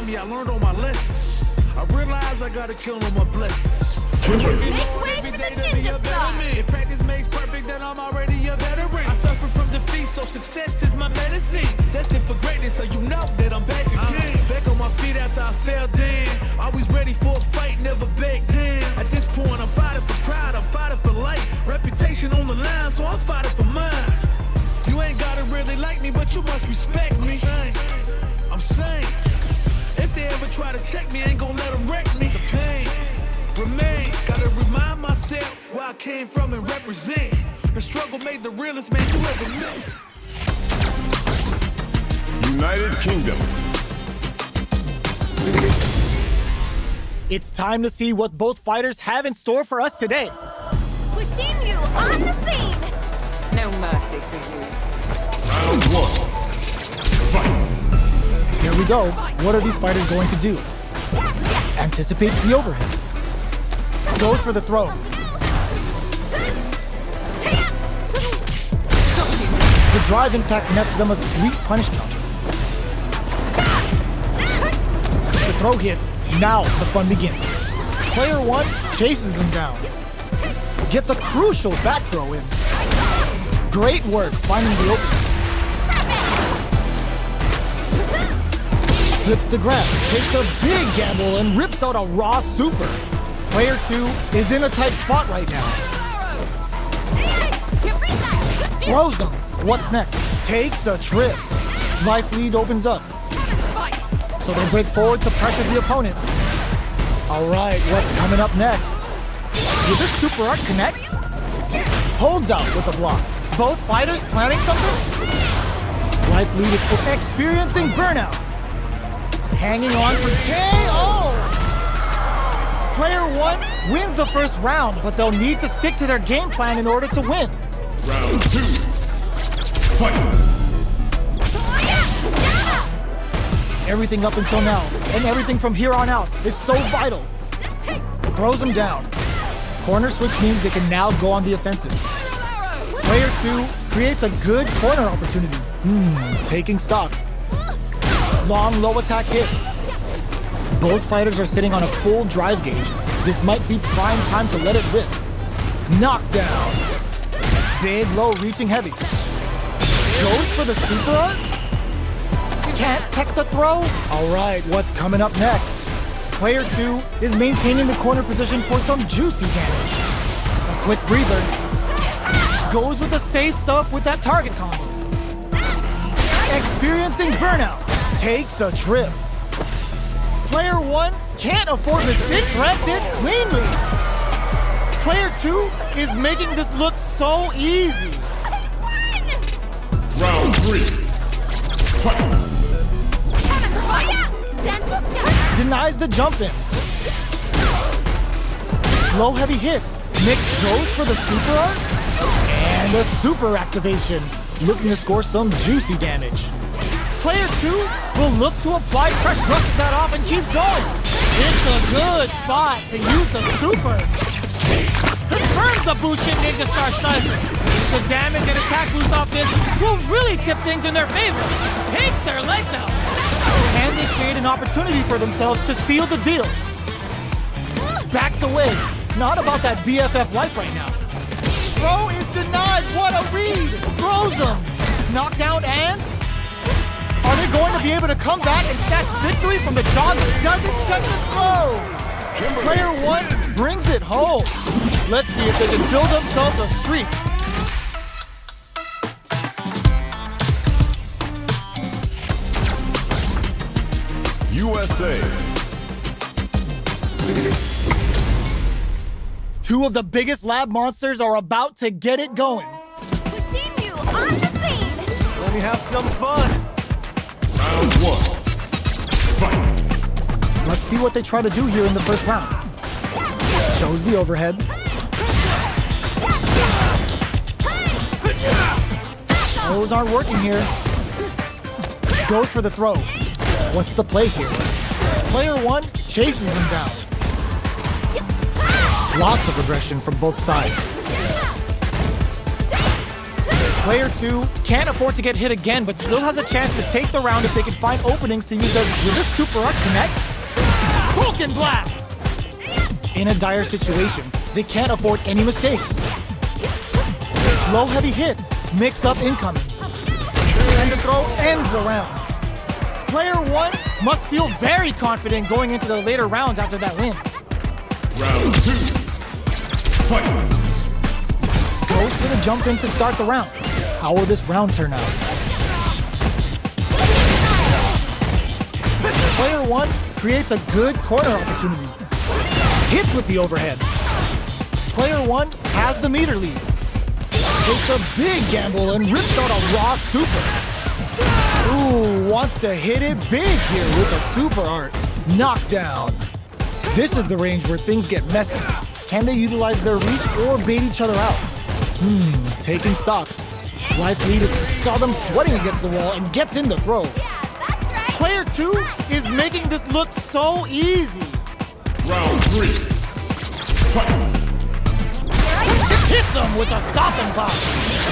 behind me, I learned all my lessons. I realized I gotta kill all my blessings. Make way for the ninja star. If practice makes perfect, then I'm already a veteran. I suffer from defeat, so success is my medicine. Destined for greatness, so you know that I'm back again. Back on my feet after I fell down. Always ready for a fight, never back down. At this point, I'm fighting for pride, I'm fighting for life. Reputation on the line, so I'm fighting for mine. You ain't gotta really like me, but you must respect me. I'm saying, if they ever try to check me, I ain't gonna let them wreck me. The pain remains. Gotta remind myself where I came from and represent. The struggle made the realest man you ever met. United Kingdom. It's time to see what both fighters have in store for us today. Pushing you on the scene. No mercy for you. Round one. Fight. Here we go. What are these fighters going to do? Anticipate the overhead. Goes for the throw. The drive impact nets them a sweet punish counter. The throw hits. Now the fun begins. Player one chases them down. Gets a crucial back throw in. Great work finding the opening. Slips the grab, takes a big gamble, and rips out a raw super. Player two is in a tight spot right now. Throws him. What's next? Takes a trip. Life lead opens up. So they break forward to pressure the opponent. All right, what's coming up next? Will this super art connect? Holds out with the block. Both fighters planning something? Life lead is experiencing burnout. Hanging on for KO! Player one wins the first round, but they'll need to stick to their game plan in order to win. Round two. Fight. Everything up until now, and everything from here on out, is so vital. Throws them down. Corner switch means they can now go on the offensive. Player two creates a good corner opportunity. Taking stock. Long, low attack hits. Both fighters are sitting on a full drive gauge. This might be prime time to let it rip. Knockdown. Big, low, reaching heavy. Goes for the super art? Can't tech the throw? All right, what's coming up next? Player two is maintaining the corner position for some juicy damage. A quick breather. Goes with the safe stuff with that target combo. Experiencing burnout. Takes a trip. Player one can't afford the stick, threats it cleanly. Player two is making this look so easy. Round three. Fight. Denies the jump in. Low heavy hits. Nick goes for the super art. And a super activation. Looking to score some juicy damage. Player two will look to apply pressure, brushes that off and keeps going. It's a good spot to use the super. Confirms the Bushin Ninja Star Stun. The damage and attack boost off this will really tip things in their favor. Takes their legs out. And they create an opportunity for themselves to seal the deal. Backs away. Not about that BFF life right now. Throw is denied. What a read. Throws him. Knockdown and... Are they going to be able to come back and snatch victory from the jaw that doesn't check the throw? Player one brings it home. Let's see if they can build themselves a streak. USA. Two of the biggest lab monsters are about to get it going. Pushing you on the scene. Let me have some fun. Round one. Fight. Let's see what they try to do here in the first round. Shows the overhead. Those aren't working here. Goes for the throw. What's the play here? Player one chases them down. Lots of aggression from both sides. Player 2 can't afford to get hit again, but still has a chance to take the round if they can find openings to use their... Will this super art connect? Vulcan Blast! In a dire situation, they can't afford any mistakes. Low heavy hits, mix up incoming. And the throw ends the round. Player 1 must feel very confident going into the later rounds after that win. Round 2. Fight. Goes for the jump in to start the round. How will this round turn out? Player 1 creates a good corner opportunity. Hits with the overhead. Player 1 has the meter lead. Takes a big gamble and rips out a raw super. Ooh, wants to hit it big here with a super art. Knockdown. This is the range where things get messy. Can they utilize their reach or bait each other out? Taking stock. Life leader saw them sweating against the wall and gets in the throw. Player 2 is making this look so easy. Round 3. Fight. Hits him with a stopping pop.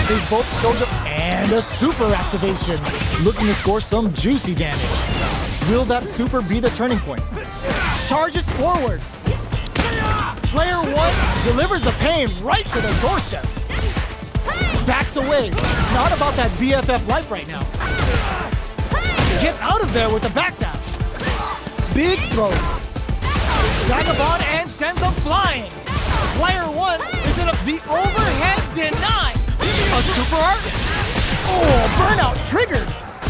They both showed up and a super activation, looking to score some juicy damage. Will that super be the turning point? Charges forward. Player 1 delivers the pain right to the doorstep. Backs away. Not about that BFF life right now. Gets out of there with a backdash. Big throws. Vagabond and sends them flying. Player 1 is in the overhead denied. A super art? Oh, burnout triggered.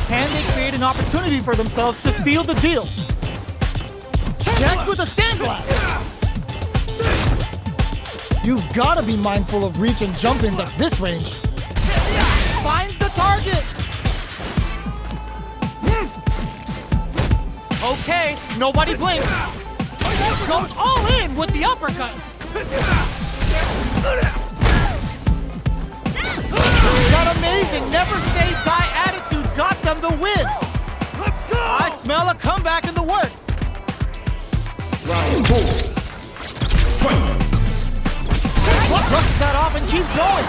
And they create an opportunity for themselves to seal the deal. Jacks with a sandblast. You've got to be mindful of reach and jump-ins at this range. Finds the target. Okay, nobody blinks. Goes all in with the uppercut. That amazing never say die attitude got them the win. Let's go! I smell a comeback in the works. Round 4. Fight. Brushes that off and keeps going.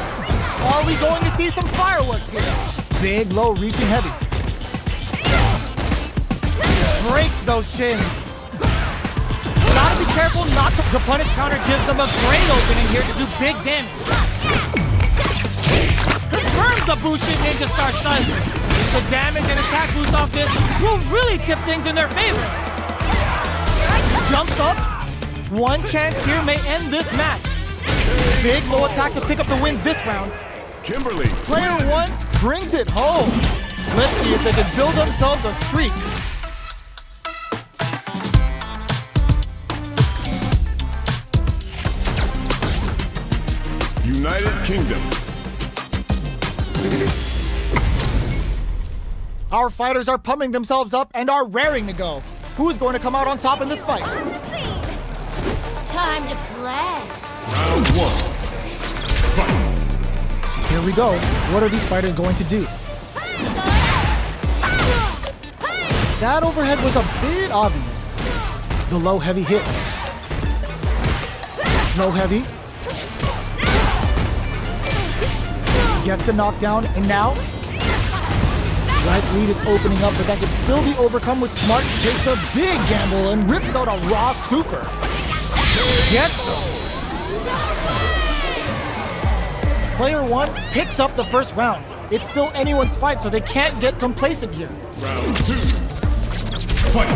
Are we going to see some fireworks here? Big, low, reaching heavy. Breaks those shins. Gotta be careful not to... The punish counter gives them a great opening here to do big damage. Confirms the Bushin Ninja Star Stun. The damage and attack boost off this will really tip things in their favor. Jumps up. One chance here may end this match. Big low attack to pick up the win this round. Kimberly. Player 1 brings it home. Let's see if they can build themselves a streak. United Kingdom. Our fighters are pumping themselves up and are raring to go. Who's going to come out on top in this fight? Time to play. Round 1. Fight. Here we go. What are these fighters going to do? That overhead was a bit obvious. The low heavy hit. Low heavy. Gets the knockdown, and now right lead is opening up, but that can still be overcome with smart. Takes a big gamble and rips out a raw super. Gets him. Player 1 picks up the first round. It's still anyone's fight, so they can't get complacent here. Round 2. Fight.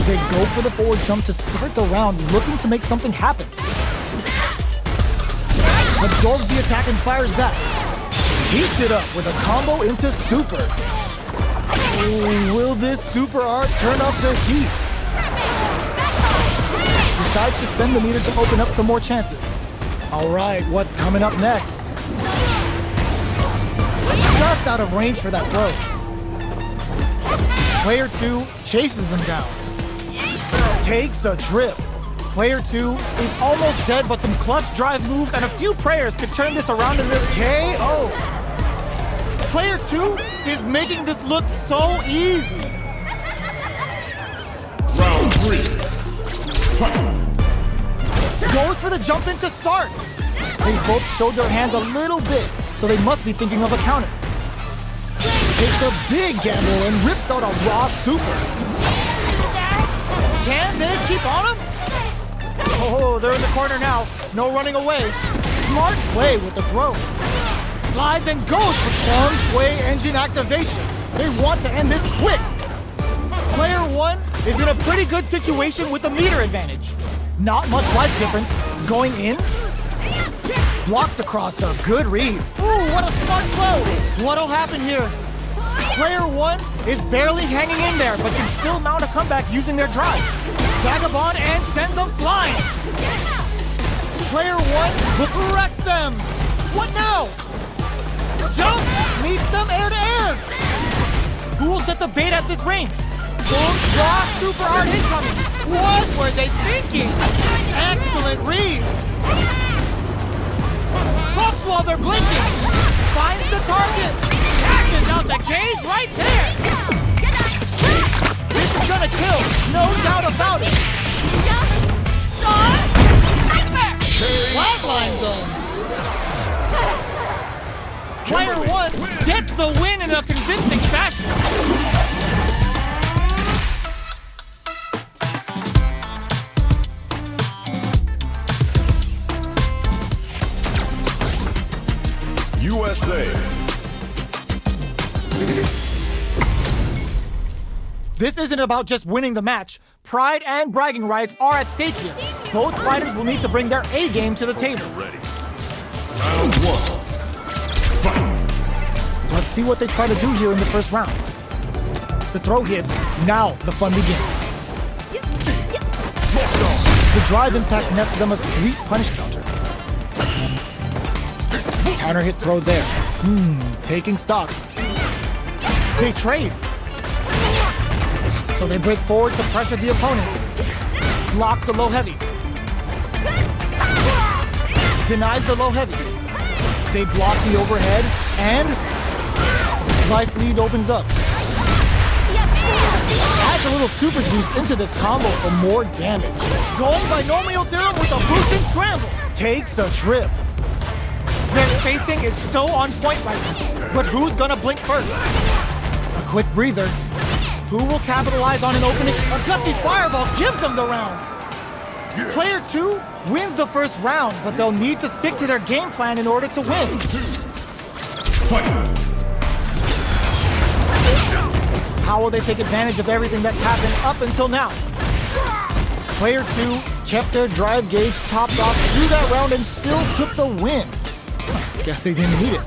They go for the forward jump to start the round, looking to make something happen. Absorbs the attack and fires back. Heats it up with a combo into super. Ooh, will this super art turn up the heat? Decides to spend the meter to open up some more chances. All right, what's coming up next? Just out of range for that throw. Player 2 chases them down. Takes a trip. Player 2 is almost dead, but some clutch drive moves and a few prayers could turn this around in the KO. Player 2 is making this look so easy. Round 3. Fight. Goes for the jump in to start. They both showed their hands a little bit. so they must be thinking of a counter. Takes a big gamble and rips out a raw super. Can they keep on him? Oh, they're in the corner now. No running away. Smart play with the throw. Slides and goes for Feng Shui engine activation. They want to end this quick. Player 1 is in a pretty good situation with the meter advantage. Not much life difference. Going in. Blocks across a good read. Ooh, what a smart throw. What'll happen here? Player 1 is barely hanging in there, but can still mount a comeback using their drive. Vagabond and sends them flying. Player 1 corrects them. What now? Jump! Meets them air to air. Who will set the bait at this range? Boom, raw super art incoming. What were they thinking? Excellent read. Pops while they're blinking. Finds the target. Catches out the cage right there. This is gonna kill, no doubt about it. Flatline zone. Player 1 gets the win in a convincing fashion. USA. This isn't about just winning the match. Pride and bragging rights are at stake here. Both fighters will need to bring their A game to the table. Ready. Round 1. Fight. Let's see what they try to do here in the first round. The throw hits. Now the fun begins. The drive impact nets them a sweet punish counter. Counter hit throw there. Taking stock. They trade. So they break forward to pressure the opponent. Blocks the low heavy. Denies the low heavy. They block the overhead and life lead opens up. Adds a little super juice into this combo for more damage. Going binomial theorem with a boosting scramble. Takes a trip. Their spacing is so on point right now. But who's gonna blink first? A quick breather. Who will capitalize on an opening? A gutsy fireball gives them the round. Player 2 wins the first round, but they'll need to stick to their game plan in order to win. Fight. How will they take advantage of everything that's happened up until now? Player 2 kept their drive gauge topped off through that round and still took the win. Guess they didn't need it.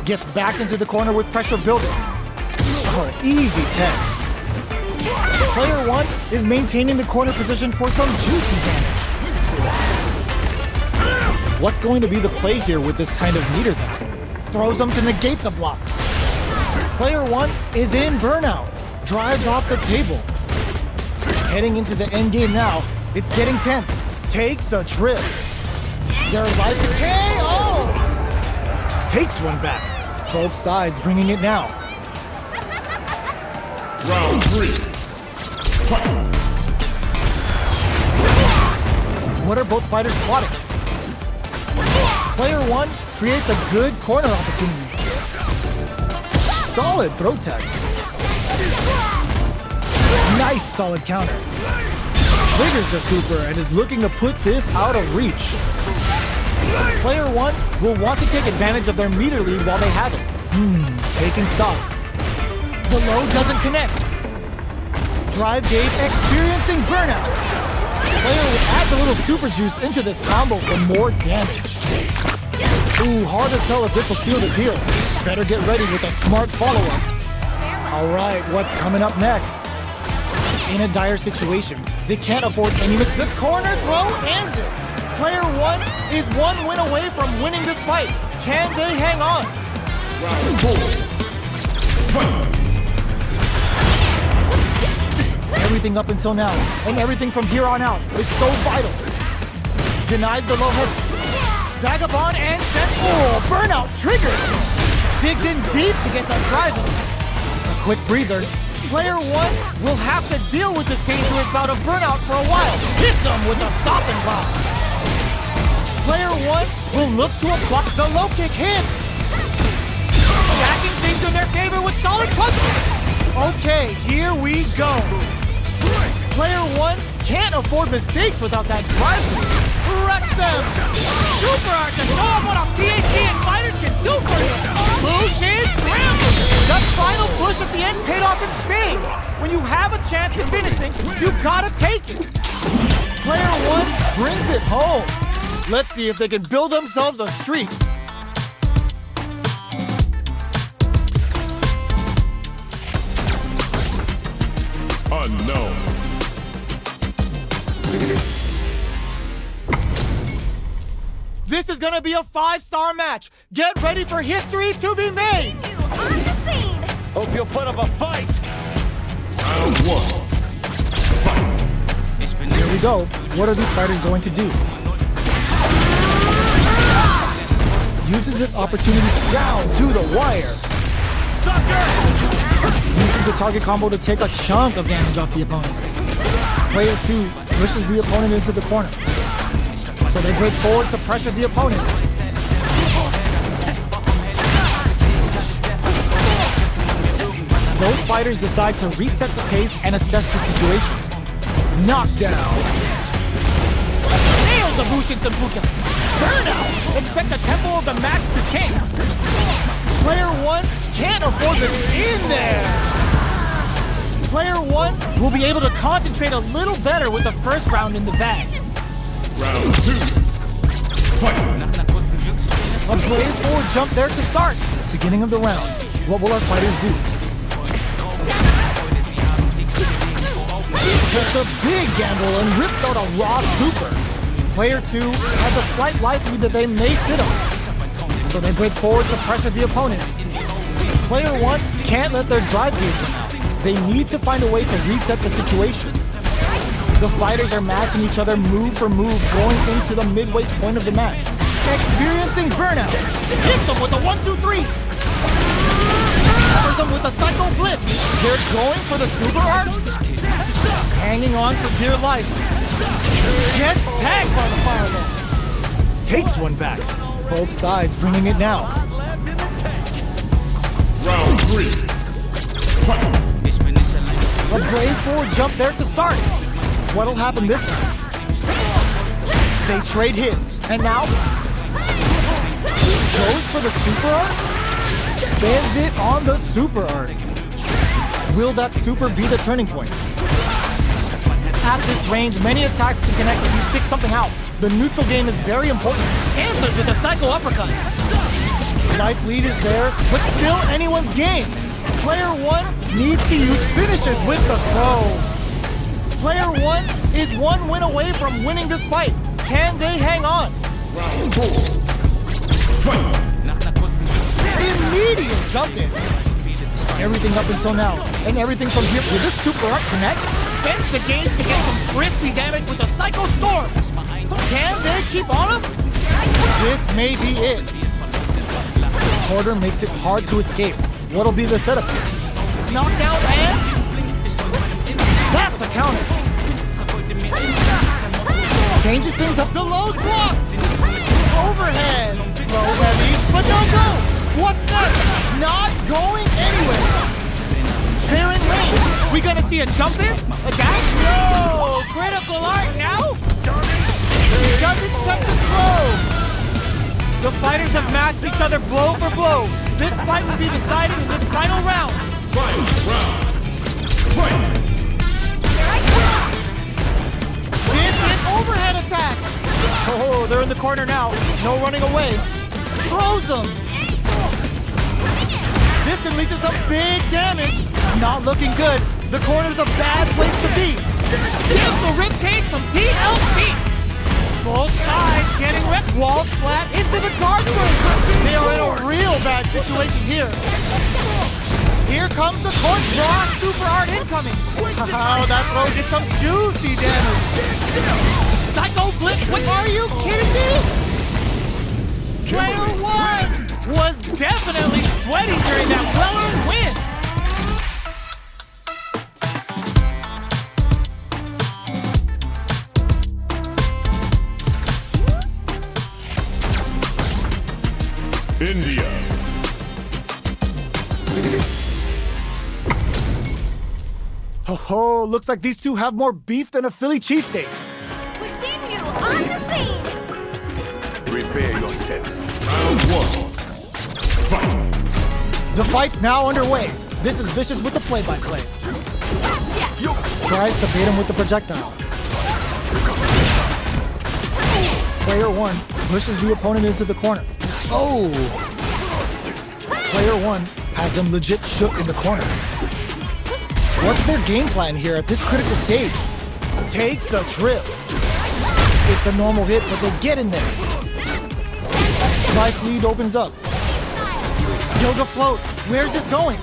Gets back into the corner with pressure building. Oh, easy 10. Player 1 is maintaining the corner position for some juicy damage. What's going to be the play here with this kind of meter then? Throws them to negate the block. Player 1 is in burnout. Drives off the table. Heading into the end game now. It's getting tense. Takes a trip. Their life KO! Takes one back. Both sides bringing it now. Round 3. Fight. What are both fighters plotting? Player 1 creates a good corner opportunity. Solid throw tag. Nice solid counter. Triggers the super and is looking to put this out of reach. Player 1 will want to take advantage of their meter lead while they have it. Taking stock. The low doesn't connect. Drive gauge experiencing burnout. Player adds a little super juice into this combo for more damage. Ooh, hard to tell if this will seal the deal. Better get ready with a smart follow-up. All right, what's coming up next? In a dire situation, they can't afford any. The corner throw ends it. Player 1 is one win away from winning this fight. Can they hang on? Round 4. Fight. Everything up until now, and everything from here on out, is so vital. Denies the low head. Vagabond and set. Oh, burnout triggered. Digs in deep to get that drive in. A quick breather. Player 1 will have to deal with this dangerous bout of burnout for a while. Hits him with a stop and block. Player 1 will look to a block. The low kick hits. swings in their favor with solid punches. Okay, here we go. Player 1 can't afford mistakes without that drive. Wrecks them. Super art to show them what a PhD and fighters can do for you. Lucian scramble. That final push at the end paid off in spades. When you have a chance to finish things, you gotta take it. Player 1 brings it home. Let's see if they can build themselves a streak. Unknown. This is gonna be a 5-star match. Get ready for history to be made. You on the scene. Hope you'll put up a fight. Round 1. Fight. Here we go. What are these fighters going to do? Uses this opportunity down to the wire. Uses the target combo to take a chunk of damage off the opponent. Player 2 pushes the opponent into the corner. So they break forward to pressure the opponent. Both fighters decide to reset the pace and assess the situation. Knockdown. Nails the Bushin Sambuka. Burnout. Expect the tempo of the match to change. Player 1 can't afford this in there. Player 1 will be able to concentrate a little better with the first round in the bag. Round 2. Fight. A brave forward jump there to start. Beginning of the round. What will our fighters do? Takes a big gamble and rips out a raw super. Player 2 has a slight life lead that they may sit on. So they break forward to pressure the opponent. Player 1 can't let their drive gauge run out. They need to find a way to reset the situation. The fighters are matching each other move for move going into the midway point of the match. Experiencing burnout. Hits them with a 1-2-3. Covers them with a psycho blitz. They're going for the super art. Hanging on for dear life. Gets tagged by the fireball. Takes one back. Both sides bringing it now. Round 3. Fight. A brave forward jump there to start. What'll happen this time? They trade hits, and now goes for the super art. Spends it on the super art. Will that super be the turning point? At this range, many attacks can connect if you stick something out. The neutral game is very important. Answers with a psycho uppercut. Life lead is there, but still anyone's game. Player 1 needs to use finishes with the throw. Player 1 is one win away from winning this fight. Can they hang on? Round 4. Fight. Immediate jump in. Everything up until now, and everything from here. Will this super art connect? Spends the gauge to get some crispy damage with a Psycho Storm. Can they keep on him? This may be it. Quarter makes it hard to escape. What'll be the setup? Knockdown and... that's a counter. Changes things up. The low's blocked. Overhead. Low heavy, but don't go. What's next? Not going anywhere. They're in range. We gonna see a jump in? Attack? No! Critical art now? Doesn't touch the throw. The fighters have matched each other blow for blow. This fight will be decided in this final round. Final round. Fight. This is overhead attack. Oh, they're in the corner now. No running away. Throws them. This can lead to some big damage. Not looking good. The corner's a bad place to be. Give the ribcage some TLC. Both sides getting ripped. Wall splat into the guard room. They are in a real bad situation here. Here comes the court draw. Super art incoming. Oh, that throw did some juicy damage. Psycho Blitz. Wait, are you kidding me? Player 1 was definitely sweating during that well-earned win. India. Oh, looks like these two have more beef than a Philly cheesesteak. We've seen you on the scene. Prepare yourself. Round 1. Fight. The fight's now underway. This is Vicious with the play-by-play. Tries to bait him with the projectile. Player 1 pushes the opponent into the corner. Oh! Player 1 has them legit shook in the corner. What's their game plan here at this critical stage? Takes a trip. It's a normal hit, but they get in there. Life lead opens up. Yoga float. Where's this going?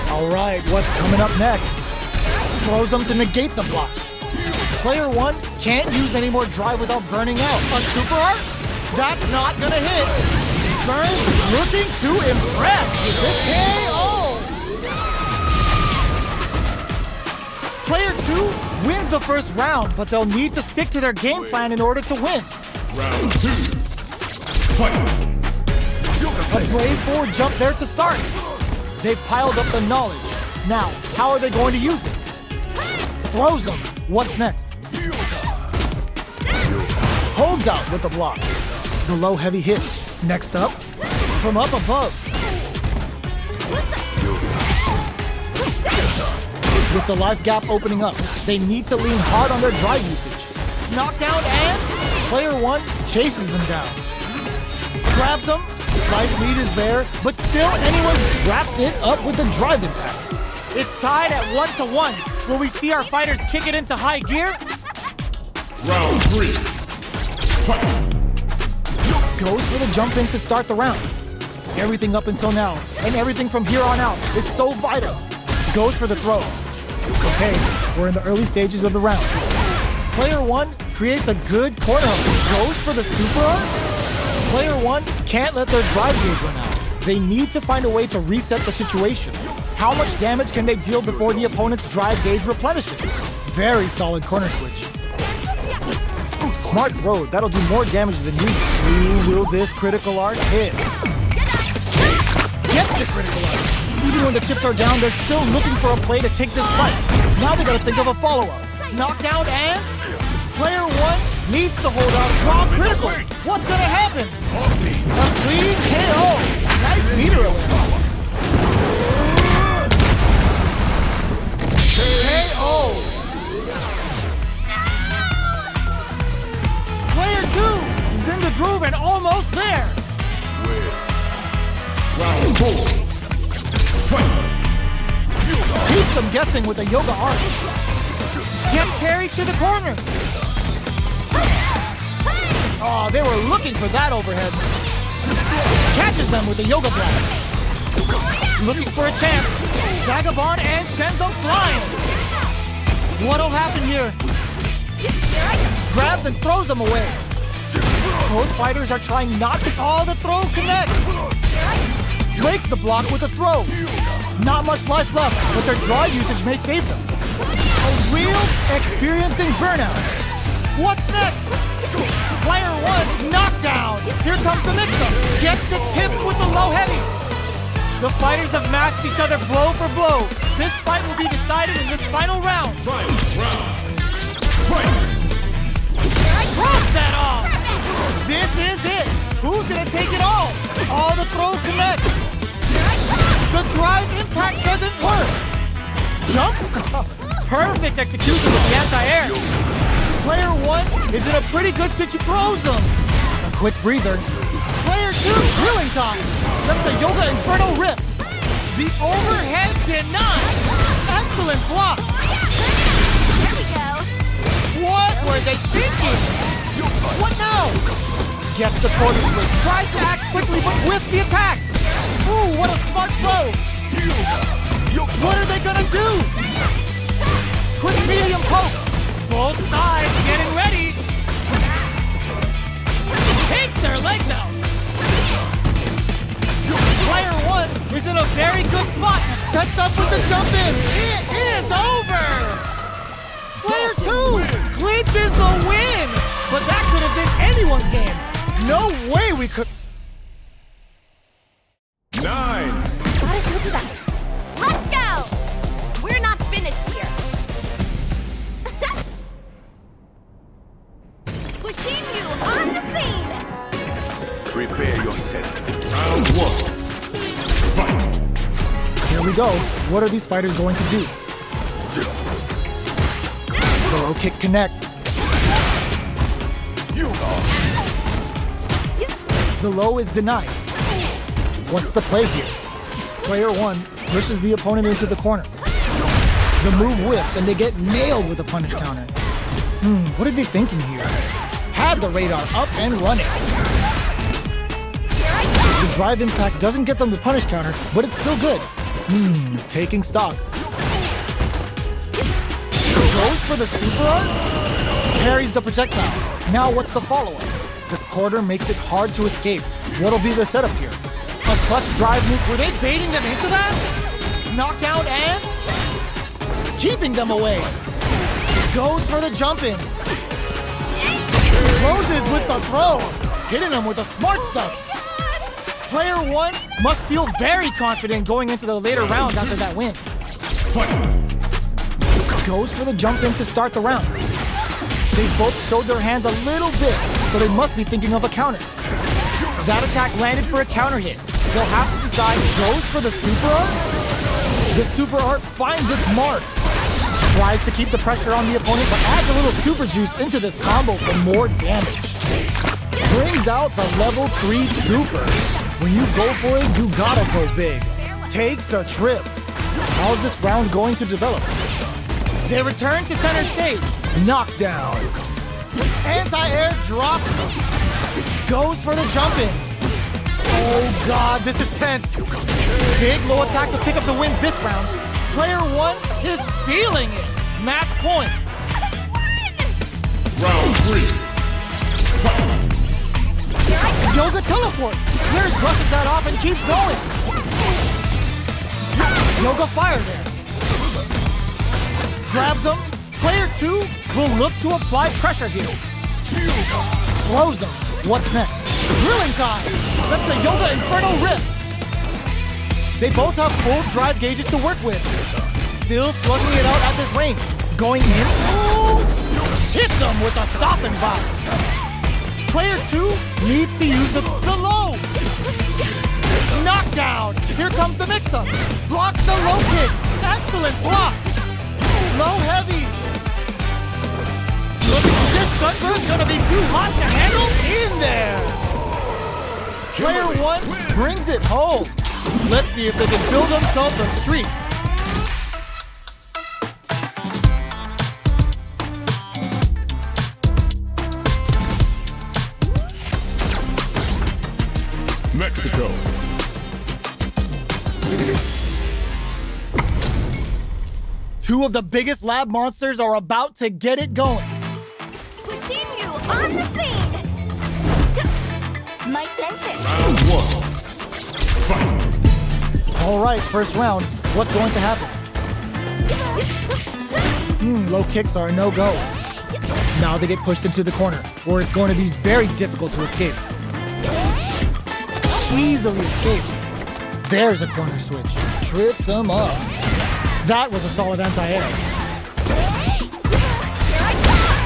All right, what's coming up next? Throws them to negate the block. Player 1 can't use any more drive without burning out. A super art? That's not gonna hit. Burn looking to impress with this KO. Player 2 wins the first round, but they'll need to stick to their game plan in order to win. Round 2. Fight. A brave forward jump there to start. They've piled up the knowledge. Now, how are they going to use it? Throws them. What's next? Holds out with the block. The low heavy hit. Next up, from up above. With the life gap opening up, they need to lean hard on their drive usage. Knockdown and player 1 chases them down. Grabs them. Life lead is there, but still anyone wraps it up with the drive impact. It's tied at 1-1. Will we see our fighters kick it into high gear? Round 3. Fight. Goes for the jump in to start the round. Everything up until now, and everything from here on out, is so vital. Goes for the throw. Okay, we're in the early stages of the round. Player 1 creates a good corner hook. Goes for the super art. Player 1 can't let their drive gauge run out. They need to find a way to reset the situation. How much damage can they deal before the opponent's drive gauge replenishes? Very solid corner switch. Smart throw, that'll do more damage than usual. Will this critical art hit? Gets the critical art. Even when the chips are down, they're still looking for a play to take this fight. Now they gotta think of a follow-up. Knockdown and player 1 needs to hold out while critical. What's gonna happen? A clean KO. Nice meter away. KO. Player 2 is in the groove and almost there. Round 4. Fight. Keeps them guessing with a yoga arch. Gets carried to the corner. Oh, they were looking for that overhead. Catches them with the yoga blast. Looking for a chance. Vagabond and sends them flying. What'll happen here? Grabs and throws them away. Both fighters are trying not to. Oh, the throw connects. Breaks the block with a throw. Not much life left, but their draw usage may save them. A real experiencing burnout. What's next? Player 1, knockdown. Here comes the mix-up. Gets the tips with the low heavy. The fighters have matched each other blow for blow. This fight will be decided in this final round. Fight. Fight. Drops that off. This is it. Who's gonna take it all? All the throw connects. The drive impact doesn't work. Jump. Perfect execution with the anti-air. Player 1 is in a pretty good situation. Throws them. A quick breather. Player 2, grilling time. That's the Yoga Inferno rip. The overhead denied. Excellent block. There we go. What were they thinking? What now? Gets the corner switch. Tries to act quickly, but with the attack. Ooh, what a smart throw. What are they gonna do? Quick medium post. Both sides getting ready. Takes their legs out. Player 1 is in a very good spot. Sets up with the jump in. It is over. Player 2 clinches the win. But that could have been anyone's game. No way we could. 9. Gotta switch it up. Let's go. We're not finished here. We've seen you on the scene! Prepare yourself. Round 1. Fight. Here we go. What are these fighters going to do? The low kick connects. The low is denied. What's the play here? Player 1 pushes the opponent into the corner. The move whips and they get nailed with a punish counter. What are they thinking here? Had the radar up and running. The drive impact doesn't get them the punish counter, but it's still good. Taking stock. Goes for the super art? Parries the projectile. Now what's the follow-up? The quarter makes it hard to escape. What'll be the setup here? A clutch drive move. Were they baiting them into that? Knockdown and keeping them away. Goes for the jump in. Closes with the throw. Hitting them with the smart stuff. Player 1 must feel very confident going into the later rounds after that win. Goes for the jump in to start the round. They both showed their hands a little bit, so they must be thinking of a counter. That attack landed for a counter hit. They'll have to decide, goes for the super art? The super art finds its mark. Tries to keep the pressure on the opponent, but adds a little super juice into this combo for more damage. Brings out the level 3 super. When you go for it, you gotta go big. Takes a trip. How's this round going to develop? They return to center stage. Knockdown. Anti-air drops him. Goes for the jump in. Oh god, this is tense. Big low attack to pick up the win this round. Player 1 is feeling it. Match point. Round 3. Fight. Yoga teleport. Clear brushes that off and keeps going. Yoga fire there. Grabs him. Player 2 will look to apply pressure here. Blows him. What's next? Drilling time. That's the Yoga Inferno Rip. They both have full drive gauges to work with. Still slugging it out at this range. Going in. Ooh! Hits them with a stop and bop. Player 2 needs to use the low. Knockdown. Here comes the mix-up. Blocks the low kick. Excellent block. Low heavy. Looking like this sunburst gonna be too hot to handle. In there. Player 1 brings it home. Let's see if they can build themselves a streak. Mexico. Two of the biggest lab monsters are about to get it going. We've seen you on the scene! My pleasure. Round 1. Fight. All right, first round. What's going to happen? Low kicks are a no-go. Now they get pushed into the corner, where it's going to be very difficult to escape. Easily escapes. There's a corner switch. Trips him up. That was a solid anti-air.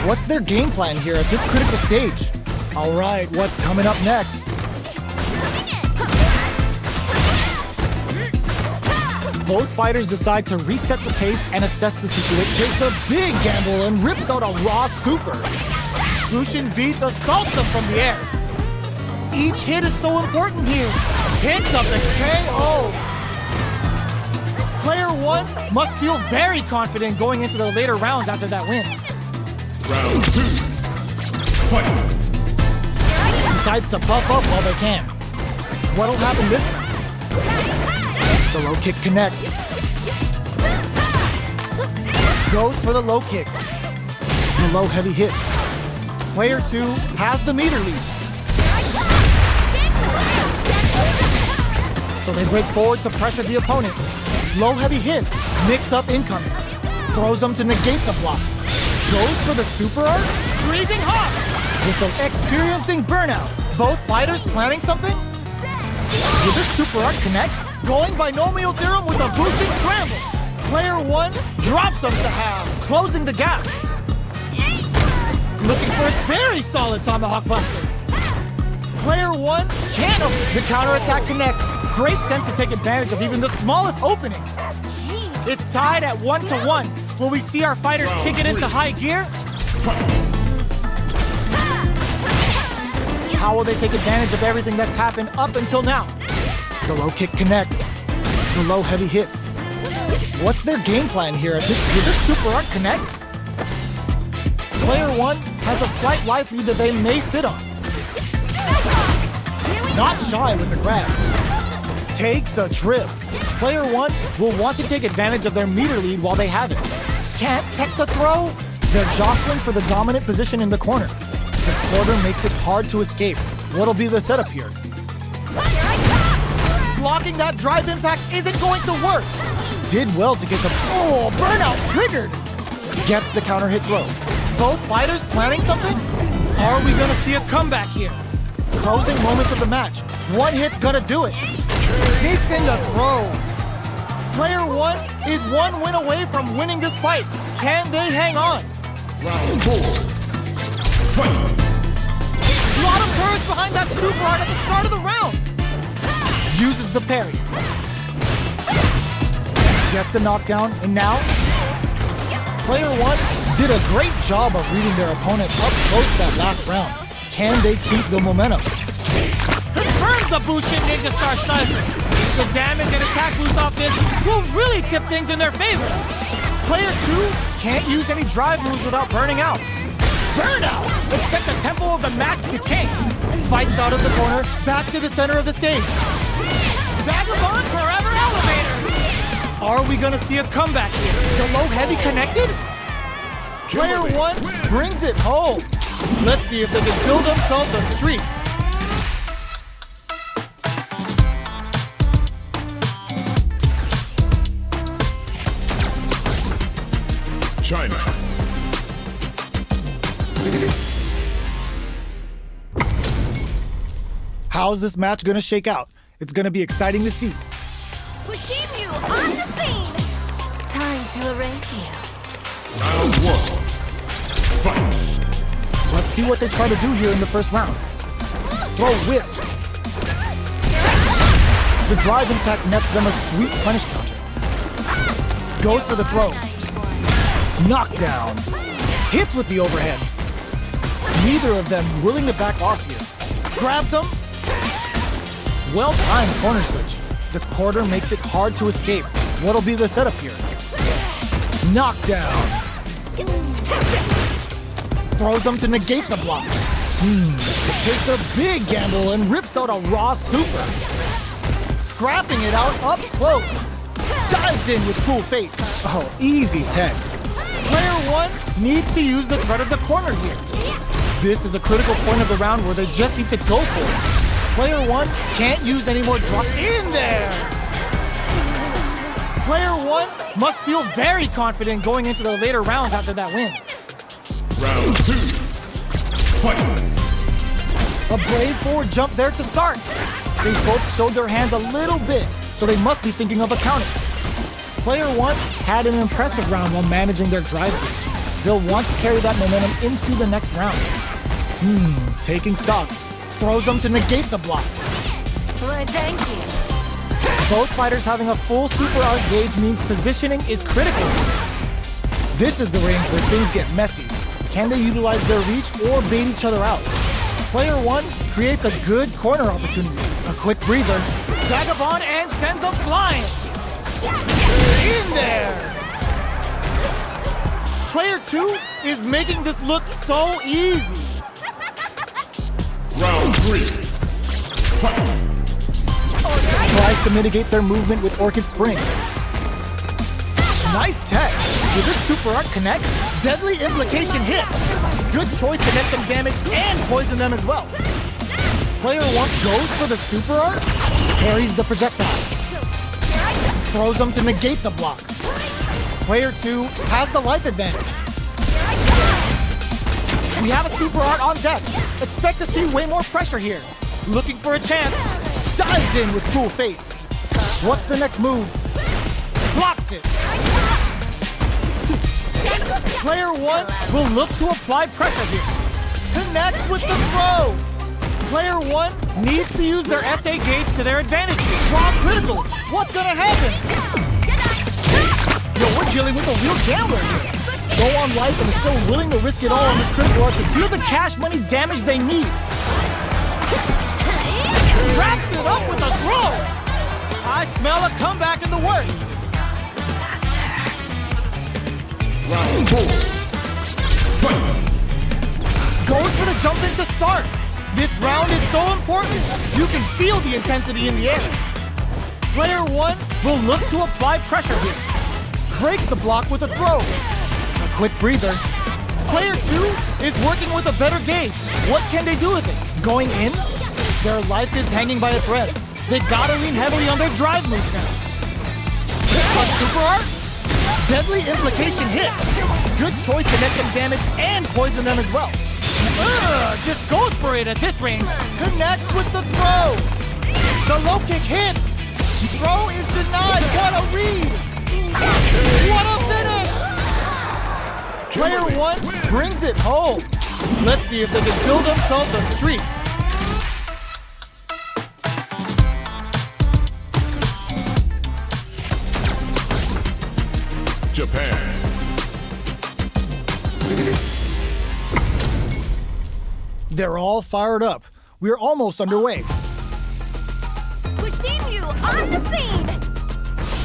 What's their game plan here at this critical stage? All right, what's coming up next? Both fighters decide to reset the pace and assess the situation. Takes a big gamble and rips out a raw super. Lucian beats assaults them from the air. Each hit is so important here. Hits up the KO. Player 1 must feel very confident going into the later rounds after that win. Round 2. Fight. Decides to buff up while they can. What'll happen this round? The low kick connects. Goes for the low kick. The low heavy hit. Player 2 has the meter lead. So they break forward to pressure the opponent. Low heavy hits, mix up incoming. Throws them to negate the block. Goes for the super art, freezing hot. With the experiencing burnout. Both fighters planning something? Will this super art connect? Going binomial theorem with a boosting scramble. Player 1 drops them to half, closing the gap. Looking for a very Very solid Tomahawk Buster. Player 1 can't open. The counterattack connects. Great sense to take advantage of even the smallest opening. It's tied at 1-1. Will we see our fighters kick it into high gear? How will they take advantage of everything that's happened up until now? The low kick connects. The low heavy hits. What's their game plan here? Did this super art connect? Player 1 has a slight life lead that they may sit on. Not shy with the grab. Takes a trip. Player 1 will want to take advantage of their meter lead while they have it. Can't tech the throw? They're jostling for the dominant position in the corner. The quarter makes it hard to escape. What'll be the setup here? Blocking that drive impact isn't going to work. Did well to get the... Oh, burnout triggered! Gets the counter hit throw. Both fighters planning something? Are we gonna see a comeback here? Closing moments of the match. One hit's gonna do it. Sneaks in the throw. Player 1 is one win away from winning this fight. Can they hang on? Round 4. Fight. A lot of courage behind that super art at the start of the round. Uses the parry. Gets the knockdown, and now Player 1 did a great job of reading their opponent up close that last round. Can they keep the momentum? Confirms the Bushin Ninja Star Slicer. The damage and attack boost off this will really tip things in their favor. Player 2 can't use any drive moves without burning out. Burnout! Expect the tempo of the match to change. Fights out of the corner, back to the center of the stage. Vagabond forever elevator! Are we gonna see a comeback here? The low heavy connected? Player 1 brings it home. Let's see if they can build themselves a streak. China. How's this match gonna shake out? It's gonna be exciting to see. Wishing on the scene! Time to erase you. Round 1. Fight. Let's see what they try to do here in the first round. Throw whips. The drive impact nets them a sweet punish counter. Goes for the throw. Knockdown. Hits with the overhead. Neither of them willing to back off here. Grabs him. Well-timed corner switch. The quarter makes it hard to escape. What'll be the setup here? Knockdown. Throws him to negate the block. Takes a big gamble and rips out a raw super. Scrapping it out up close. Dives in with cool fate. Oh, easy tech. Player 1 needs to use the threat of the corner here. This is a critical point of the round where they just need to go for it. Player 1 can't use any more drop in there. Player 1 must feel very confident going into the later rounds after that win. Round 2. Fight. A brave forward jump there to start. They both showed their hands a little bit, so they must be thinking of a counter. Player 1 had an impressive round while managing their driver. They'll want to carry that momentum into the next round. Taking stock. Throws them to negate the block. Why, thank you. Both fighters having a full super art gauge means positioning is critical. This is the range where things get messy. Can they utilize their reach or bait each other out? Player 1 creates a good corner opportunity. A quick breather. Vagabond and sends them flying. In there! Player 2 is making this look so easy. Round 3. Fight. Tries to mitigate their movement with Orchid Spring. Nice tech. Will this super art connect? Deadly implication hit. Good choice to net some damage and poison them as well. Player 1 goes for the super art, parries the projectile. Throws them to negate the block. Player 2 has the life advantage. We have a super art on deck. Expect to see way more pressure here. Looking for a chance. Dives in with cool fate. What's the next move? Blocks it. Player 1 will look to apply pressure here. Connects with the throw. Player 1 needs to use their SA gauge to their advantage. Raw critical. What's gonna happen? Yo, we're dealing with a real gambler here. Go on life and is still willing to risk it all on this critical art to deal the cash money damage they need. Wraps it up with a throw. I smell a comeback in the works. Round 4. Fight. Goes for the jump in to start. This round is so important. You can feel the intensity in the air. Player 1 will look to apply pressure here. Breaks the block with a throw. A quick breather. Player 2 is working with a better gauge. What can they do with it? Going in? Their life is hanging by a thread. They gotta lean heavily on their drive moves now. But super art? Deadly implication hit. Good choice to net them damage and poison them as well. Just goes for it at this range. Connects with the throw. The low kick hits. Throw is denied. What a read. What a finish. Player 1 brings it home. Let's see if they can build themselves a streak. Japan. They're all fired up. We're almost underway. Pushing you on the scene.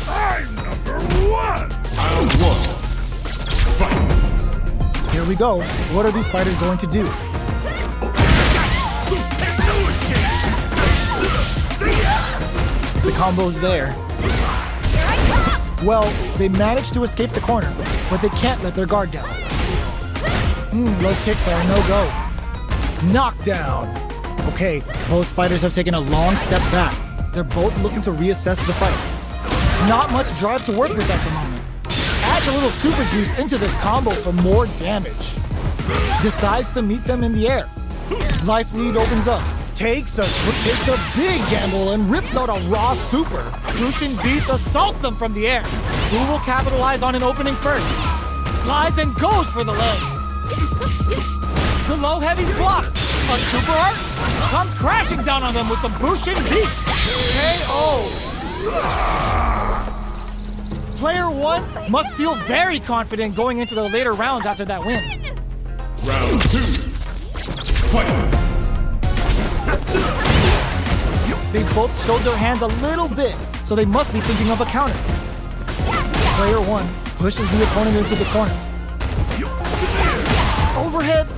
I'm number 1. Round 1. Fight. Here we go. What are these fighters going to do? The combo's there. Well, they managed to escape the corner, but they can't let their guard down. Low kicks are a no-go. Knockdown. Okay, both fighters have taken a long step back. They're both looking to reassess the fight. Not much drive to work with at the moment. Adds a little super juice into this combo for more damage. Decides to meet them in the air. Life lead opens up. Takes a big gamble and rips out a raw super. Lucian beats assaults them from the air. Who will capitalize on an opening first? Slides and goes for the legs. The low heavy's blocked. A super art comes crashing down on them with some Bushin beats. KO. Player 1 must feel very confident going into the later rounds after that win. Round 2. Fight. They both showed their hands a little bit, so they must be thinking of a counter. Player 1 pushes the opponent into the corner. Overhead.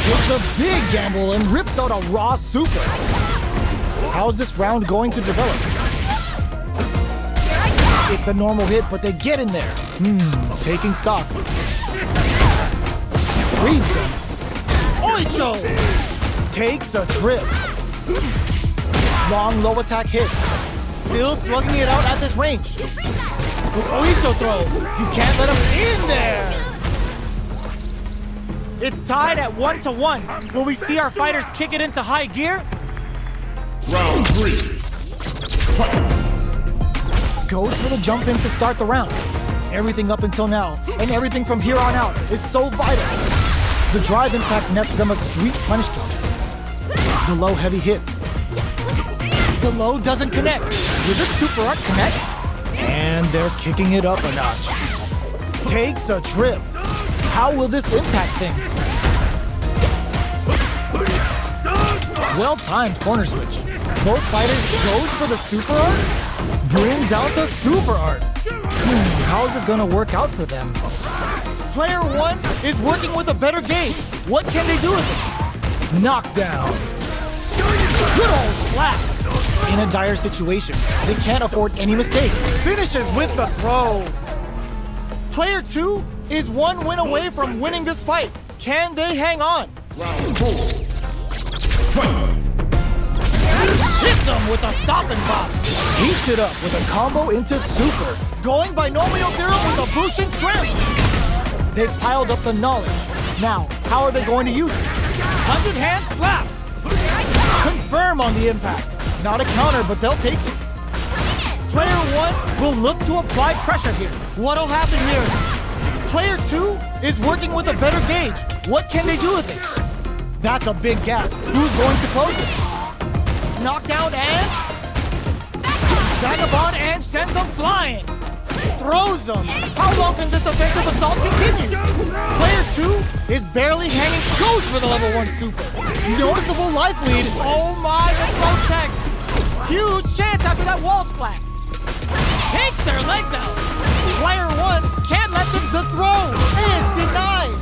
Takes a big gamble and rips out a raw super. How's this round going to develop? It's a normal hit, but they get in there. Taking stock. Reads them. Oicho! Takes a trip. Long low attack hit. Still slugging it out at this range. Oicho throw. You can't let him in there. It's tied at 1-1. Will we see our fighters kick it into high gear? Round 3. Fight. Goes for the jump in to start the round. Everything up until now, and everything from here on out, is so vital. The drive impact nets them a sweet punish jump. The low heavy hits. The low doesn't connect. Will this super art connect? And they're kicking it up a notch. Takes a trip. How will this impact things? Well-timed corner switch. Both fighters goes for the super art, brings out the super art. How is this gonna work out for them? Player 1 is working with a better gauge. What can they do with it? Knockdown. Good old slaps. In a dire situation, they can't afford any mistakes. Finishes with the throw. Player 2 is one win away from winning this fight. Can they hang on? Round 4. Fight. Hits him with a stop and pop. Heats it up with a combo into super. Going binomial theorem with a Bushin scramble. They've piled up the knowledge. Now, how are they going to use it? 100-hand slap. Confirm on the impact. Not a counter, but they'll take it. Player 1 will look to apply pressure here. What'll happen here? Player 2 is working with a better gauge. What can they do with it? That's a big gap. Who's going to close it? Knockdown and... Vagabond and sends them flying. Throws them. How long can this offensive assault continue? Player 2 is barely hanging. Goes for the level 1 super. Noticeable life lead. Oh my, the throw tech. Huge chance after that wall splat. Takes their legs out. Player 1 can't let them. The throw is denied.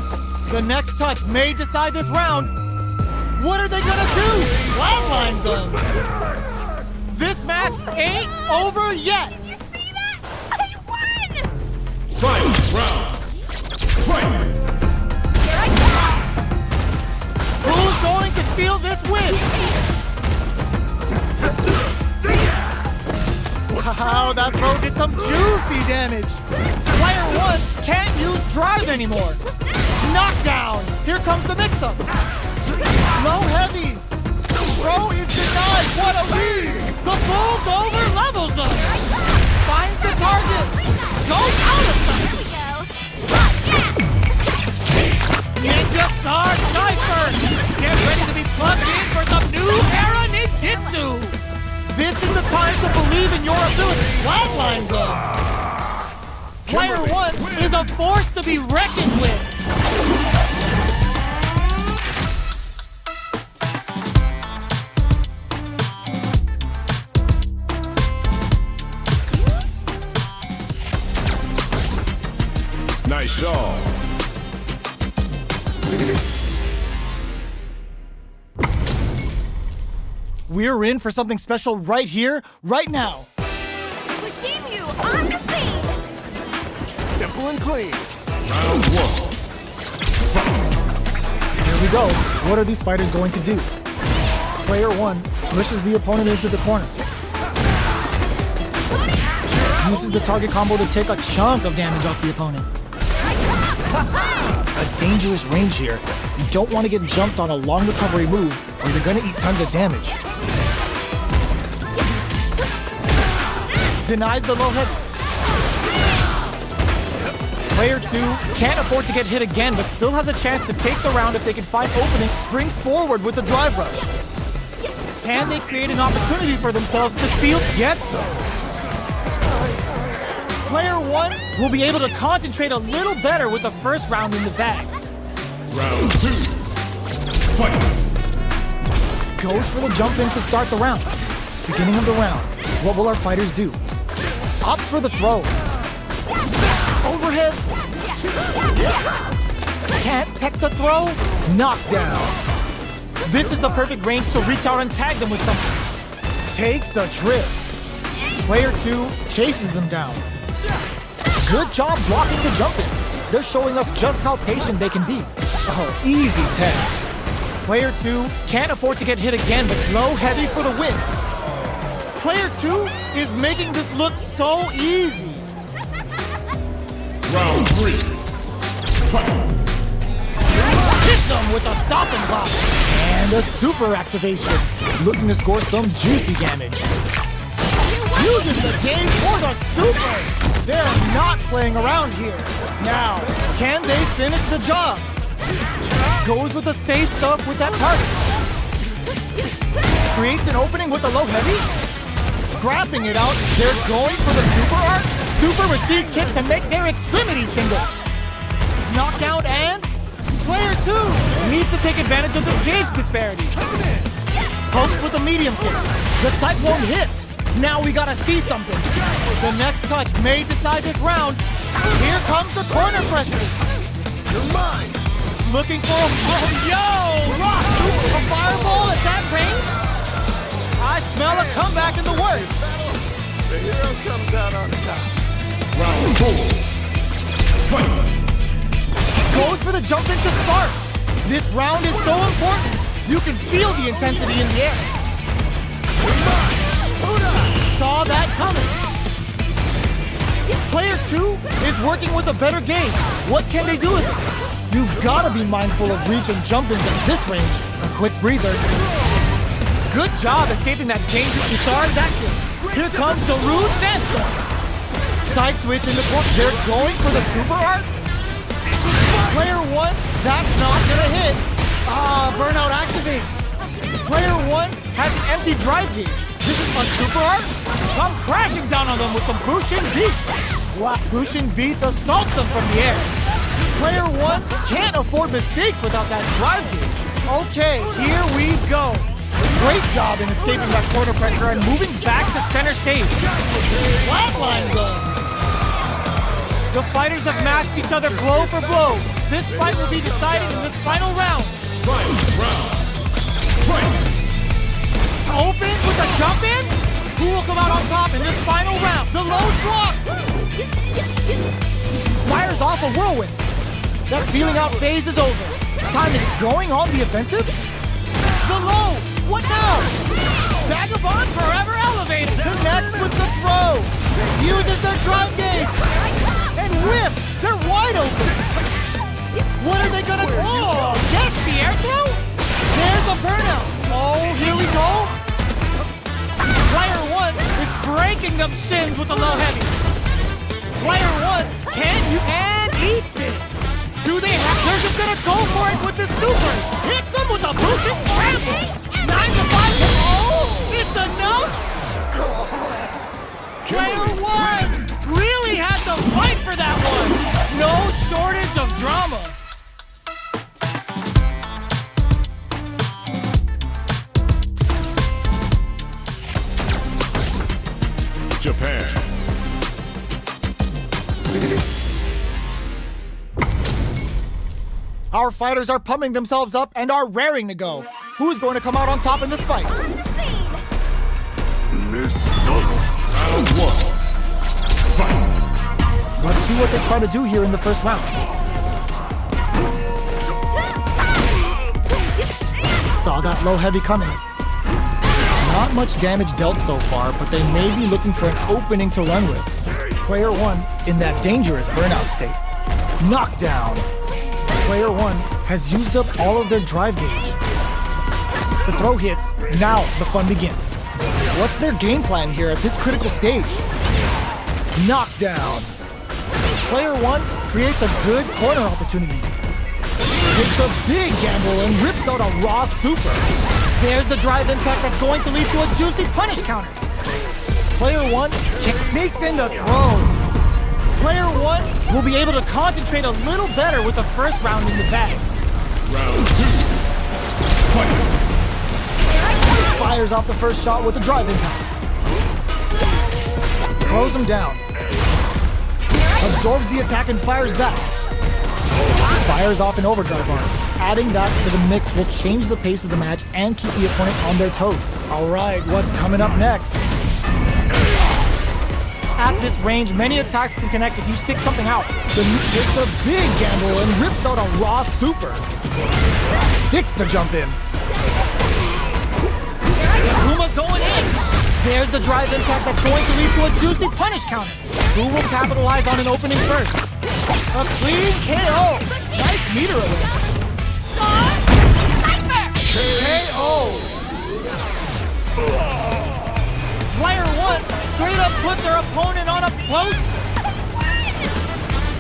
The next touch may decide this round. What are they gonna do? Flatlines them. This match ain't over yet. Did you see that? I won! Fight round. Fight. Here I go! Who's going to steal this win? Wow, that throw did some juicy damage. Player 1 can't use drive anymore. Knockdown. Here comes the mix-up. Low heavy. Throw is denied. What a lead. The bull's over levels them. Finds the target. Goes out of sight. Here we go! Ninja Star Sniper. Get ready to be plugged in for some new era ninjutsu. This is the time to believe in your ability. Flatlines them. Player 1 is a force to be reckoned with. Nice shot. We're in for something special right here, right now. We've seen you on the scene! Simple and clean. Round 1. Here we go. What are these fighters going to do? Player 1 pushes the opponent into the corner. Uses the target combo to take a chunk of damage off the opponent. A dangerous range here. You don't want to get jumped on a long recovery move or you're going to eat tons of damage. Denies the low head. Player 2 can't afford to get hit again, but still has a chance to take the round if they can find opening. Springs forward with the drive rush. Can they create an opportunity for themselves to seal? Gets some. Player 1 will be able to concentrate a little better with the first round in the bag. Round 2. Fight. Goes for the jump in to start the round. Beginning of the round. What will our fighters do? Opts for the throw. Overhead. Can't tech the throw. Knockdown. This is the perfect range to reach out and tag them with something. Takes a trip. Player 2 chases them down. Good job blocking the jump in. They're showing us just how patient they can be. Oh, easy tag. Player 2 can't afford to get hit again, but low heavy for the win. Player 2 is making this look so easy. Round 3. Fight. Hits them with a stop and block. And a super activation. Looking to score some juicy damage. Uses the game for the super. They're not playing around here. Now, can they finish the job? Goes with the safe stuff with that target. Creates an opening with the low heavy. Scrapping it out. They're going for the super art. Super machine kick to make their extremity single. Knockout and player 2 needs to take advantage of this gauge disparity. Pokes with a medium kick. The sight won't hit. Now we gotta see something. The next touch may decide this round. Here comes the corner pressure. You're mine. Looking for a rock. A fireball at that range? I smell a comeback in the works. The hero comes out on top. Round 4. Fight. Goes for the jump in to start. This round is so important. You can feel the intensity in the air. Saw that coming. Player 2 is working with a better game. What can they do with it? You've got to be mindful of reach and jump-ins at this range. A quick breather. Good job escaping that danger. Isar is active. Here comes the rude sandstorm. Side switch in the court. They're going for the super art. Player 1, that's not gonna hit. Burnout activates. Player 1 has an empty drive gauge. This is a super art. Comes crashing down on them with some Bushin beats. Wow, Bushin beats assaults them from the air. Player 1 can't afford mistakes without that drive gauge. Okay, here we go. Great job in escaping that corner pressure and moving back to center stage. Flatline zone. The fighters have matched each other blow for blow. This fight will be decided in this final round. Final round. Fight! Open with a jump in? Who will come out on top in this final round? The low's blocked! Fires off a whirlwind. That feeling out phase is over. Time to get going on the offensive. The low! What now? Vagabond forever elevated. Connects with the throw. Uses their drive gauge. And whips. They're wide open. What are they gonna do? Oh, gets the air throw? There's a burnout. Oh, here we go. Player 1 is breaking them shins with the low heavy. Player 1 and eats it. Do they have? They're just gonna go for it with the supers. Hits them with a Bushin scramble. 9 to 5. Oh, it's enough. Player 1 really had to fight for that one. No shortage of drama. Japan. Our fighters are pumping themselves up and are raring to go. Who's going to come out on top in this fight? On the scene! Round 1. Fight! Let's see what they try to do here in the first round. Saw that low heavy coming. Not much damage dealt so far, but they may be looking for an opening to run with. Player 1 in that dangerous burnout state. Knockdown. Player 1 has used up all of their drive gauge. The throw hits, now the fun begins. What's their game plan here at this critical stage? Knockdown. Player 1 creates a good corner opportunity. Takes a big gamble and rips out a raw super. There's the drive impact that's going to lead to a juicy punish counter. Player 1 sneaks in the throw. Player 1 will be able to concentrate a little better with the first round in the bag. Round 2. Fight! Fires off the first shot with a drive impact. Throws him down. Absorbs the attack and fires back. Fires off an overdrive arm. Adding that to the mix will change the pace of the match and keep the opponent on their toes. All right, what's coming up next? At this range, many attacks can connect if you stick something out. The nuke takes a big gamble and rips out a raw super. Sticks the jump in. Kuma's going in. There's the drive impact that's going to lead to a juicy punish counter. Who will capitalize on an opening first? A clean KO. Nice meter away. KO. Player 1 straight up put their opponent on a post.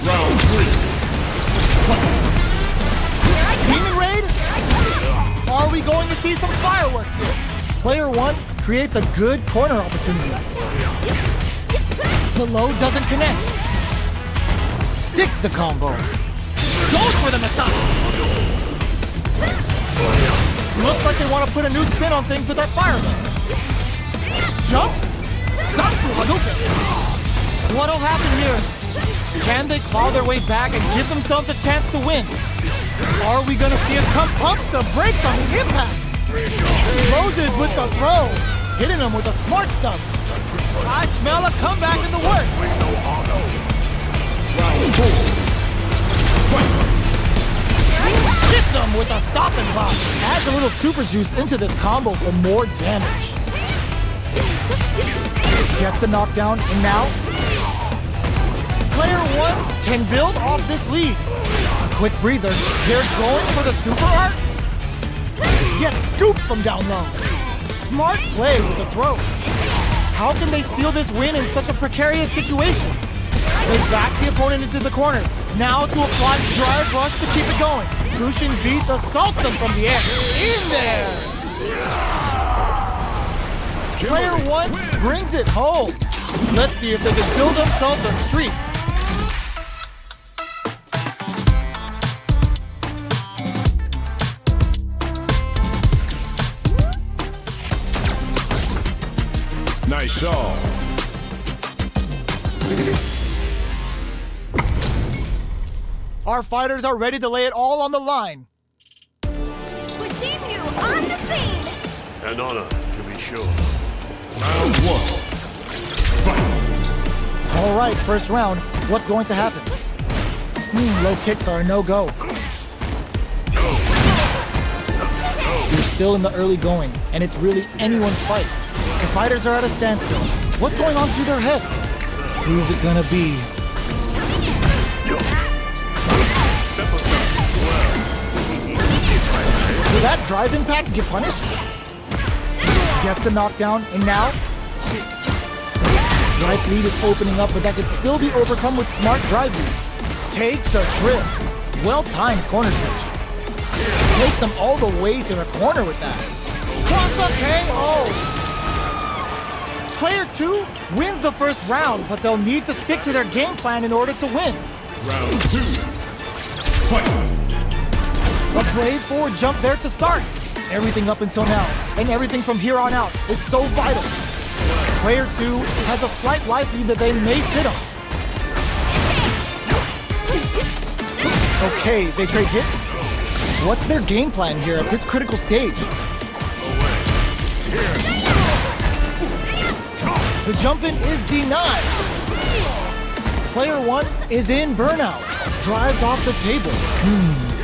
Round 3. Demon Raid? Are we going to see some fireworks here? Player 1 creates a good corner opportunity. The low doesn't connect. Sticks the combo. Goes for the massage. Looks like they want to put a new spin on things with that fireball. Jumps? What'll happen here? Can they claw their way back and give themselves a chance to win? Are we gonna see a pumps the brakes on the impact? Moses with the throw, hitting him with a smart stuff. I smell a comeback in the works. Round 4. Fight! Hits him with a stop and pop. Adds a little super juice into this combo for more damage. Gets the knockdown, and now Player 1 can build off this lead. A quick breather. They're going for the super art. Gets scooped from down low. Smart play with the throw. How can they steal this win in such a precarious situation? They back the opponent into the corner. Now to apply drive rush to keep it going. Bushin beats assaults them from the air. In there! Player 1 brings it home. Let's see if they can build themselves a streak. Nice shot. Our fighters are ready to lay it all on the line. Pushing you on the scene. An honor, to be sure. Round 1. Fight. All right, first round. What's going to happen? Low kicks are a no-go. You're still in the early going, and it's really anyone's fight. The fighters are at a standstill. What's going on through their heads? Who's it gonna be? Will that drive impact get punished? Gets the knockdown, and now? Drive lead is opening up, but that could still be overcome with smart drive use. Takes a trip. Well-timed corner switch. Takes him all the way to the corner with that. Cross up KO! Player 2 wins the first round, but they'll need to stick to their game plan in order to win. Round 2. Fight. A brave forward jump there to start. Everything up until now, and everything from here on out, is so vital. Player 2 has a slight life lead that they may sit on. Okay, they trade hits. What's their game plan here at this critical stage? The jump-in is denied. Player 1 is in burnout. Drives off the table.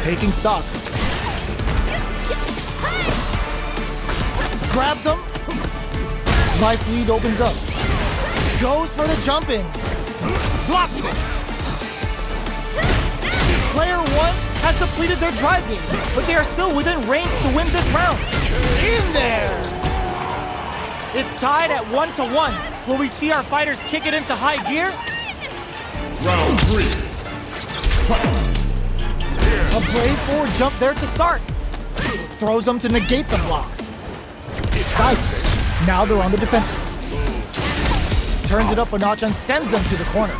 Taking stock. Grabs him. Life lead opens up. Goes for the jump-in. Blocks it. Player 1 has depleted their drive game, but they are still within range to win this round. In there! It's tied at 1-1. Will we see our fighters kick it into high gear? Round 3. Fight. A brave forward jump there to start. Throws them to negate the block. Side switch. Now they're on the defensive. Turns it up a notch and sends them to the corner.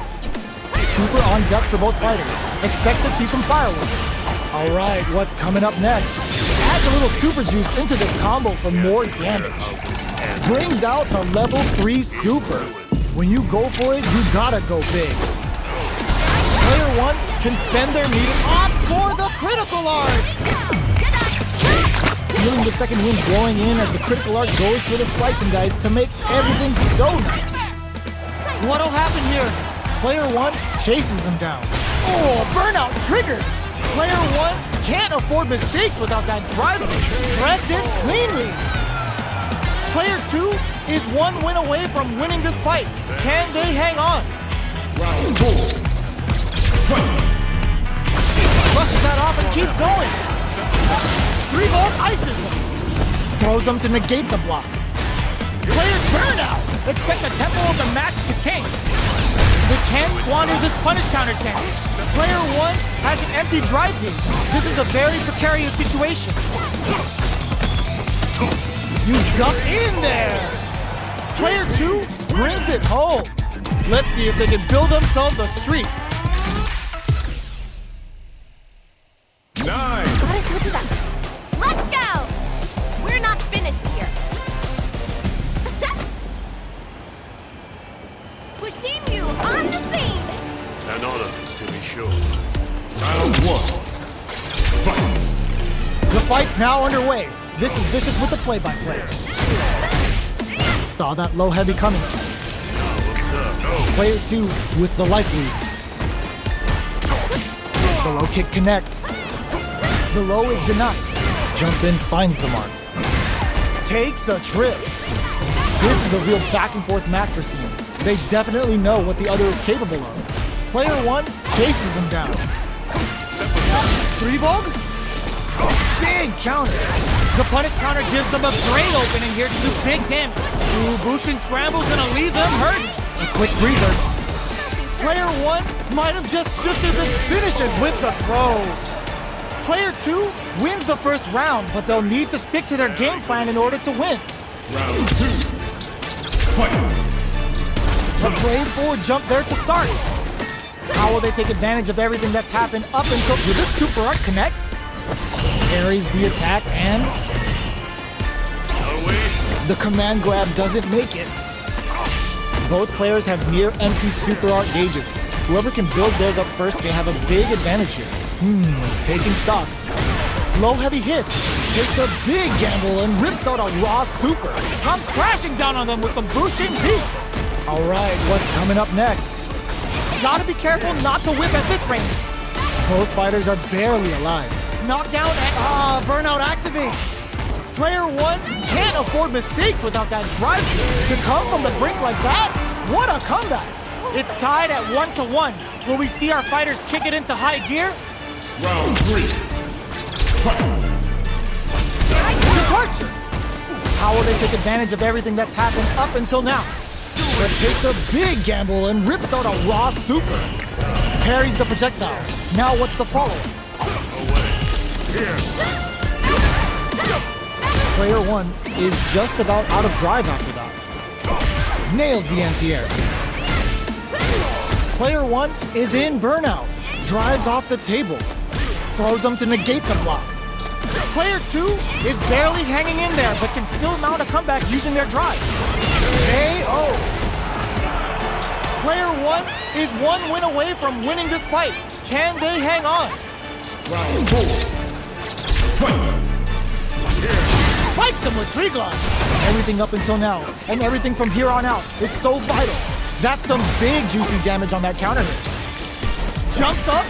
Super on depth for both fighters. Expect to see some fireworks. All right, what's coming up next? Adds a little super juice into this combo for more damage. Brings out the level 3 super. When you go for it, you gotta go big. Player 1 can spend their meter off for the critical art. Feeling the second wind blowing in as the critical art goes for the slice and dice to make everything so nice. What'll happen here? Player 1 chases them down. Oh, burnout triggered. Player 1 can't afford mistakes without that driver. Threads it cleanly. Player 2 is one win away from winning this fight. Can they hang on? Round 4. Fight. Brushes that off and keeps going. 3-volt ices him. Throws them to negate the block. Players burnout. Expect the tempo of the match to change. They can't squander this punish counter chance. Player 1 has an empty drive gauge. This is a very precarious situation. You got in there! Player 2 brings it home. Let's see if they can build themselves a streak. 9. Let's go! We're not finished here. Pushing you on the scene. An honor, to be sure. Round 1. Fight. The fight's now underway. This is Vicious with the play-by-play. Saw that low heavy coming. Player 2 with the life lead. The low kick connects. The low is denied. Jump in finds the mark. Takes a trip. This is a real back and forth match for Seam. They definitely know what the other is capable of. Player 1 chases them down. 3-volt? Big counter. The punish counter gives them a great opening here to do big damage. Ooh, Bushin Scramble's gonna leave them hurting. A quick breather. Player 1 might have just shifted the finishes with the throw. Player 2 wins the first round, but they'll need to stick to their game plan in order to win. Round 2. Fight! The brave forward jump there to start. How will they take advantage of everything that's happened up until... Will this super art connect? Carries the attack and... The command grab doesn't make it. Both players have near empty super art gauges. Whoever can build theirs up first may have a big advantage here. Taking stock. Low heavy hits. Takes a big gamble and rips out a raw super. Comes crashing down on them with some Bushin beats. Alright, what's coming up next? Gotta be careful not to whip at this range. Both fighters are barely alive. Knockdown and burnout activates. Player 1 can't afford mistakes without that drive. To come from the brink like that, what a comeback! It's tied at 1-1. Will we see our fighters kick it into high gear? Round 3. Fight! Departure! How will they take advantage of everything that's happened up until now? But takes a big gamble and rips out a raw super. Parries the projectile. Now what's the follow-up? Player 1 is just about out of drive after that. Nails the anti-air. Player 1 is in burnout. Drives off the table. Throws them to negate the block. Player 2 is barely hanging in there, but can still mount a comeback using their drive. KO! Player 1 is one win away from winning this fight. Can they hang on? Round 4. Fight! Spikes him with 3 gloves. Everything up until now, and everything from here on out, is so vital. That's some big juicy damage on that counter hit. Jumps up,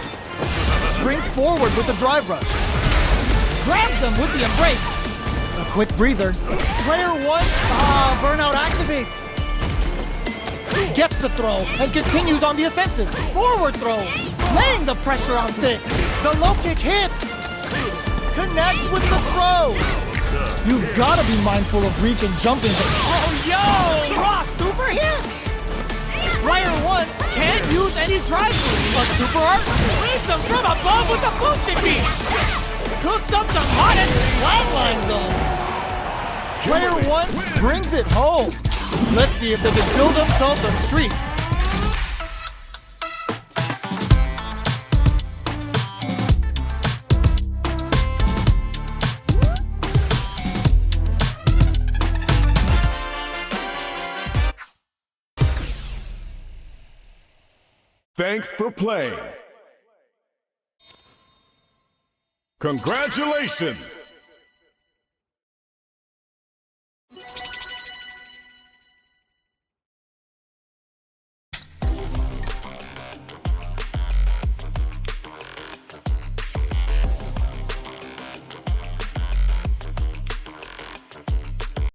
springs forward with the drive rush. Grabs them with the embrace. A quick breather. Player 1, burnout activates. Gets the throw and continues on the offensive. Forward throw, laying the pressure on thick. The low kick hits. Connects with the throw. You've got to be mindful of reach and jumping. Oh, yo! Raw super hit! Player 1 can't use any drive moves. A super art leads them from above with a bullshit beat. Cooks up some hot and flatlines them. Player 1 brings it home. Let's see if they can build themselves a streak. Thanks for playing. Congratulations!